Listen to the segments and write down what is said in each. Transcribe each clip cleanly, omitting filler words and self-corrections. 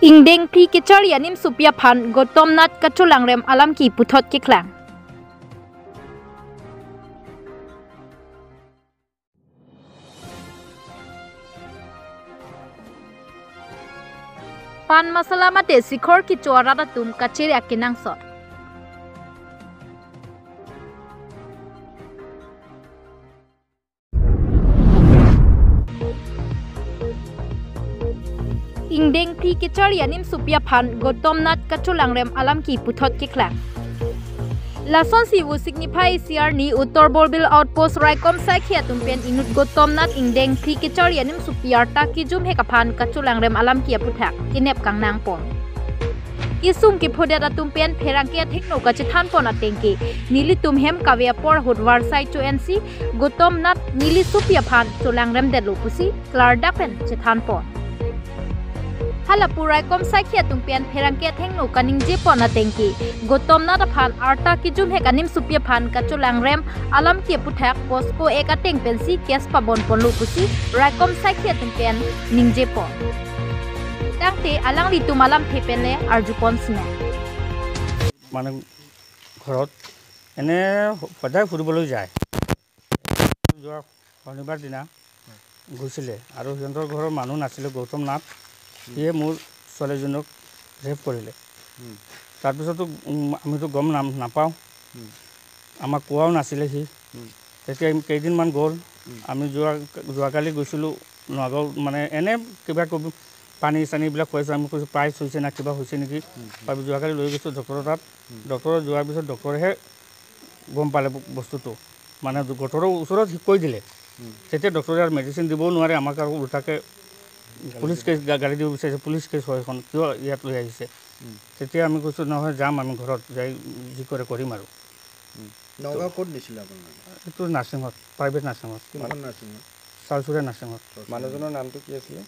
Ingdeng Pri Kichar Yanim Supia Phan Gotom Nat Kachulangrem Alam Ki Puthot Kiklang. Pan masala mate sikhor ki chorada tum kachiri akinang sot. Ingdeng Pri Kichar Yanim Supia Phan Gotom Nat Kachulangrem Alam Ki Puthot Kiklang. Lason siwu signify CR ni Uttor Borbil Outpost Raikom Sakhi Atumpen Inut Gotom Nat Ingdeng Pri Kichar Yanim Supia Taki Jum Hekaphan Kachulangrem Alam Ki Puthak Kinep Kangnang Pon. Isum ki phodet atumpen pherangke thekno kachithan pon atengki nili tumhem kavya por hodwar sai to NC Gotom Nat nili Supia Phan Chulangrem de lopusi klardapen chithan pon. Halapurai kom sakhi atumpen pherangke thengno kaning je pon atengki Gotom Nat Phan arta ki jum hekanim Supia Phan Kachulangrem alam ki puthak posko ek ateng pensi kes pabon pon lopusi raikom sakhi atumpen ningje pon. Tangte alang litu malam thepele arjupon sine মানে ঘৰত এনে সদায় ফুৰিবলৈ যায় যোৱা শনিবাৰ দিনা গৈছিলে আৰু সিহঁতৰ ঘৰৰ মানুহ নাছিলে গৌতম নাথ সিয়ে মোৰ ছোৱালীজনক ৰেপ কৰিলে তাৰপিছতো আমিতো গম নাপাওঁ আমাক কোৱাও নাছিলে সি তেতিয়া কেইদিনমান গ'ল আমি যোৱাকালি গৈছিলোঁ নগাঁও মানে এনে কিবা কবি পানী চানীবিলাক খুৱাইছোঁ আমি কৈছোঁ প্ৰাইচ হৈছে না কিবা হৈছে নেকি ভাবি যোৱাকালি লৈ গৈছোঁ ডক্টৰৰ তাত ডক্টৰত যোৱাৰ পিছত ডক্টৰেহে গম পালে বস্তুটো মানে ডক্টৰৰ ওচৰত কৈ দিলে তেতিয়া ডক্টৰে আৰু মেডিচিন দিবও নোৱাৰে আমাক আৰু উল্টাকৈ পুলিচ কেছ গাড়ী দিব বিচাৰিছে পুলিচ কেছ হয় এখন কিয় ইয়াত লৈ আহিছে তেতিয়া আমি কৈছোঁ নহয় যাম আমি ঘৰত যাই যি কৰে কৰিম আৰু নগাঁও ক'ত দিছিলে আপোনালোকে এইটো নাৰ্ছিঙত প্ৰাইভেট নাৰ্ছিঙত কিমান নাৰ্ছিঙত চালচুৰীয়া নাৰ্ছিঙত মানুহজনৰ নামটো কি আছিলে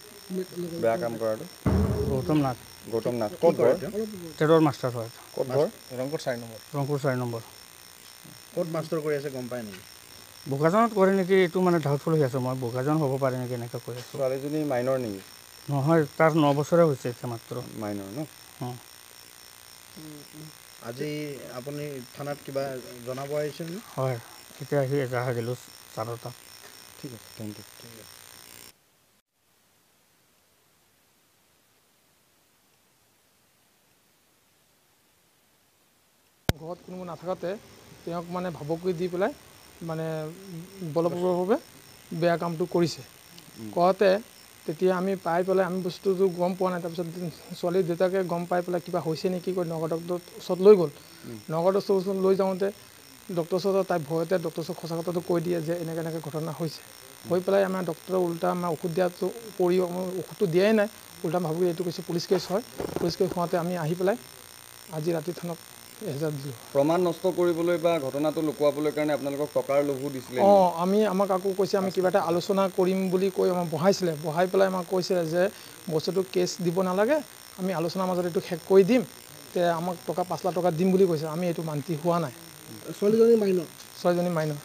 বেয়া কাম কৰাটো গৌতম নাথ ক'ত ঘৰ টেৰৰ মাষ্টাৰ হয় ক'ত ঘৰ ৰংপুৰ 4 নম্বৰ ক'ত মাষ্টাৰ কৰি আছে গম পায় নেকি বোকাজনত কৰে নেকি এইটো মানে ডাউটফুল হৈ আছে মই বোকাজন হ'ব পাৰে নেকি এনেকৈ কৈ আছোঁ ছোৱালীজনী মাইনৰ নেকি নহয় তাৰ 9 বছৰে হৈছে এতিয়া মাত্ৰ মাইনৰ ন আজি আপুনি থানাত কিবা জনাব আহিছিল নে হয় এতিয়া আহি এজাহাৰ গ'লোঁ ছাৰৰ তাত ঠিক আছে থেংক ইউ ঘৰত কোনো নাথাকোঁতে তেওঁক মানে ভাবুকি দি পেলাই মানে বলপূৰ্বকভাৱে বেয়া কামটো কৰিছে কওঁতে তেতিয়া আমি পাই পেলাই আমি বস্তুটো গম পোৱা নাই তাৰপিছত ছোৱালীৰ দেউতাকে গম পাই পেলাই কিবা হৈছে নেকি কৈ নগৰ ডক্টৰৰ ওচৰত লৈ গ'ল নগৰ ডক্টৰৰ ওচৰত লৈ যাওঁতে ডক্টৰৰ ওচৰত তাই ভয়তে ডক্টৰৰ ওচৰত সঁচা কথাটো কৈ দিয়ে যে এনেকৈ ঘটনা হৈছে হৈ পেলাই আমাৰ ডক্টৰে উল্টা আমাৰ ঔষধ দিয়াটো কৰিও ঔষধটো দিয়াই নাই উল্টা ভাবি এইটো কৈছে পুলিচ কেছ হয় পুলিচ কেছ হোৱাতে আমি আহি পেলাই আজি ৰাতি থানাত এহেজাৰ দিলোঁ প্ৰমাণ নষ্ট কৰিবলৈ বা ঘটনাটো লুকুৱাবলৈ কাৰণে আপোনালোকক টকাৰ লোভো দিছিলে আমাক আকৌ কৈছে আমি কিবা এটা আলোচনা কৰিম বুলি কৈ আমাক বহাই পেলাই আমাক কৈছিলে যে বস্তুটো কেছ দিব নালাগে আমি আলোচনাৰ মাজত এইটো শেষ কৰি দিম তে আমাক টকা 5 লাখ টকা দিম বুলি কৈছে আমি এইটো মান্তি হোৱা নাই ছোৱালীজনী মাইনৰ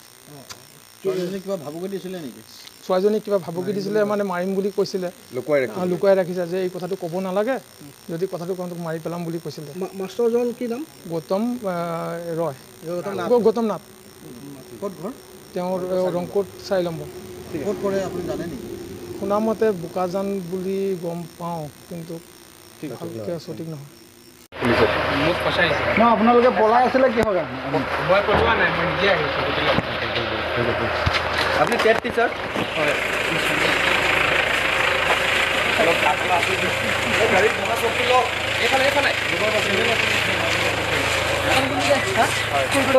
কিবা ভাবুকি দিছিলে নেকি ছোৱালীজনী কিবা ভাবুকি দিছিলে মানে মাৰিম বুলি কৈছিলে লুকুৱাই ৰাখিছে যে এই কথাটো ক'ব নালাগে যদি কথাটো কওঁ তোক মাৰি পেলাম বুলি কৈছিলে মাষ্টৰজন কি নাম গৌতম নাথ ক'ত ঘৰ তেওঁৰ ৰংপুৰ 4 নম্বৰ ক'ত কৰে আপুনি জানে নেকি শুনামতে বোকাজান বুলি গম পাওঁ কিন্তু ভালকৈ সঠিক নহয় আপোনালোকে পলাই আছিলে কিহৰ কাৰণে মই পলোৱা নাই মই নিজে আহিছোঁ আপুনি টেট টিচাৰ হয়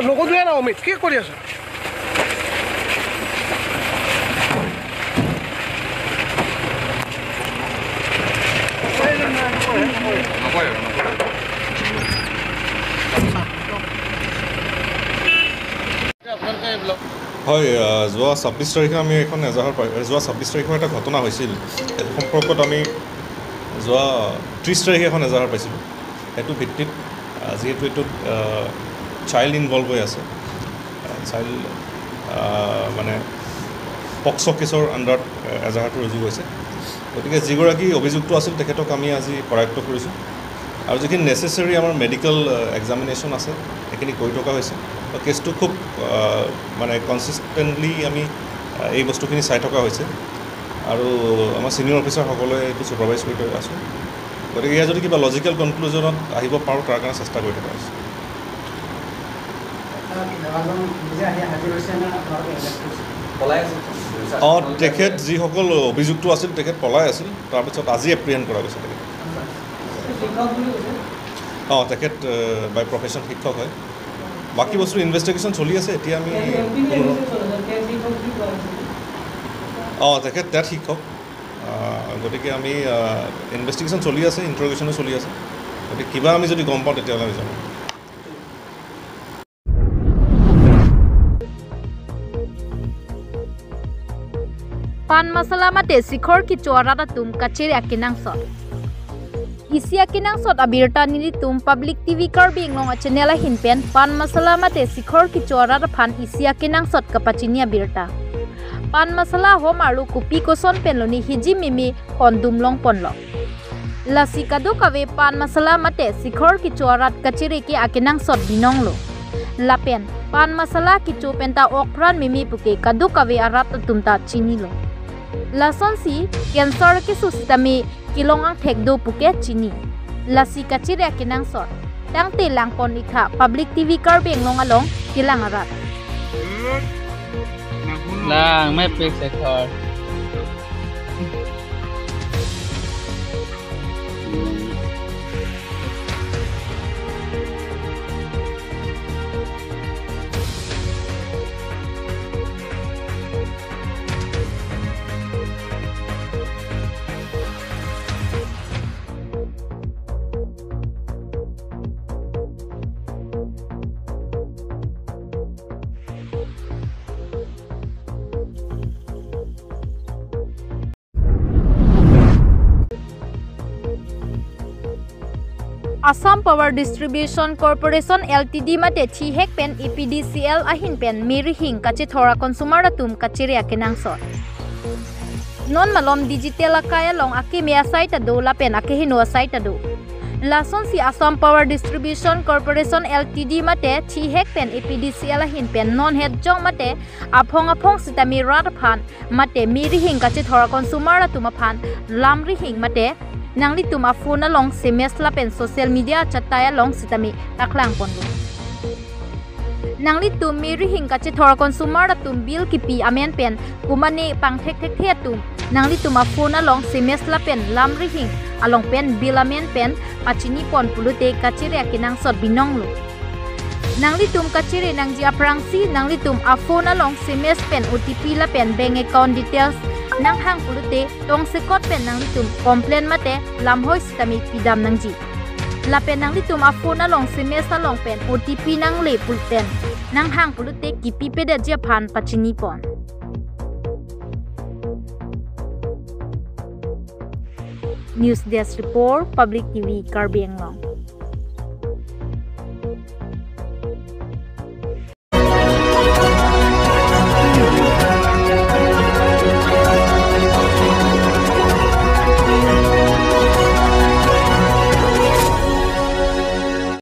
লগত যোৱা না অমিত কি কৰি আছে হয় যোৱা 26 তাৰিখে আমি এখন এজাহাৰ যোৱা 26 তাৰিখে এটা ঘটনা হৈছিল সম্পৰ্কত আমি যোৱা 30 তাৰিখে এখন এজাহাৰ পাইছিলোঁ সেইটো ভিত্তিত যিহেতু এইটোত চাইল্ড ইনভলভ হৈ আছে চাইল্ড মানে পক্সো কেছৰ আণ্ডাৰত এজাহাৰটো ৰুজু হৈছে গতিকে যিগৰাকী অভিযুক্ত আছিল তেখেতক আমি আজি কৰায়ত্ব কৰিছোঁ আৰু যিখিনি নেচেচাৰী আমাৰ মেডিকেল এক্সামিনেশ্যন আছে সেইখিনি কৰি থকা হৈছে কেছটো খুব মানে কনচিষ্টেণ্টলি আমি এই বস্তুখিনি চাই থকা হৈছে আৰু আমাৰ ছিনিয়ৰ অফিচাৰসকলে এইটো ছুপাৰভাইজ কৰি আছোঁ গতিকে ইয়াৰ যদি কিবা লজিকেল কনক্লুজনত আহিব পাৰোঁ তাৰ কাৰণে চেষ্টা কৰি থকা হৈছে অঁ তেখেত যিসকল অভিযুক্ত আছিল তেখেত পলাই আছিল তাৰপিছত আজি এপ্ৰিহেণ্ড কৰা গৈছে তেখেত অঁ তেখেত বাই প্ৰফেশ্যন শিক্ষক হয় বাকী বস্তু ইনভেষ্টিগেশ্যন চলি আছে এতিয়া আমি অঁ তেখেত তাত শিক্ষক গতিকে আমি ইনভেষ্টিগেশ্যন চলি আছে ইণ্টাৰগেশ্যনো চলি আছে গতিকে কিবা আমি যদি গম পাওঁ তেতিয়াহ'লে আমি জানো Pan masala mate sikhor ki chorada tum kachiri akinang sot. Isi akinang sot abirta nili tum public TV karbing long channel hinpen pan masala mate sikhor ki chorada phan isi akinang sot kapachini abirta. Pan masala hom alu kupi koson penloni hiji mimi kondum long ponlo. Lasi kadu kawe pan masala mate sikhor ki chorat kachiri ki akinang sot binong lo. Lapen pan masala ki chopenta okpran mimi puke kadu kawe arat tumta chini lo. Lason si cancer ke susitami kilongang thekdo puke chini. Lasi kachiri akinang sot. Tang te lang pon ikha public TV karbeng long along kilang arat. Lang may pick sector. Assam Power Distribution Corporation Ltd mate chi hek pen EPDCL ahin pen miri hing kachi thora consumer tum kachiri akinang sot. Non malom digital akaya long aki mea site ado la pen aki hino site ado. Lason si Assam Power Distribution Corporation Ltd mate chi hek pen EPDCL ahin pen non head jong mate aphong sitami rat phan mate miri hing kachi thora consumer tum phan lamri hing mate nangli tuma phone along SMS la pen social media chataya long sitami taklang pondu nangli tum miri hing kachi thor consumer tum bill kipi amen pen kumani pang thek tum nangli tuma phone along SMS la pen lamri hing along pen bill amen pen pachini pon pulute kachire akinang sot binong lo nangli tum kachire nangji aprangsi nangli tum a phone along SMS pen OTP la pen bank account details nang hang pulute tong sekot pen nang litum complain mate lamhoi sitami pidam nangji la pen nang litum a phone along SMS along pen OTP nang le pulten nang hang pulute kipi pede je phan pachini pon News Desk Report Public TV Karbiang Long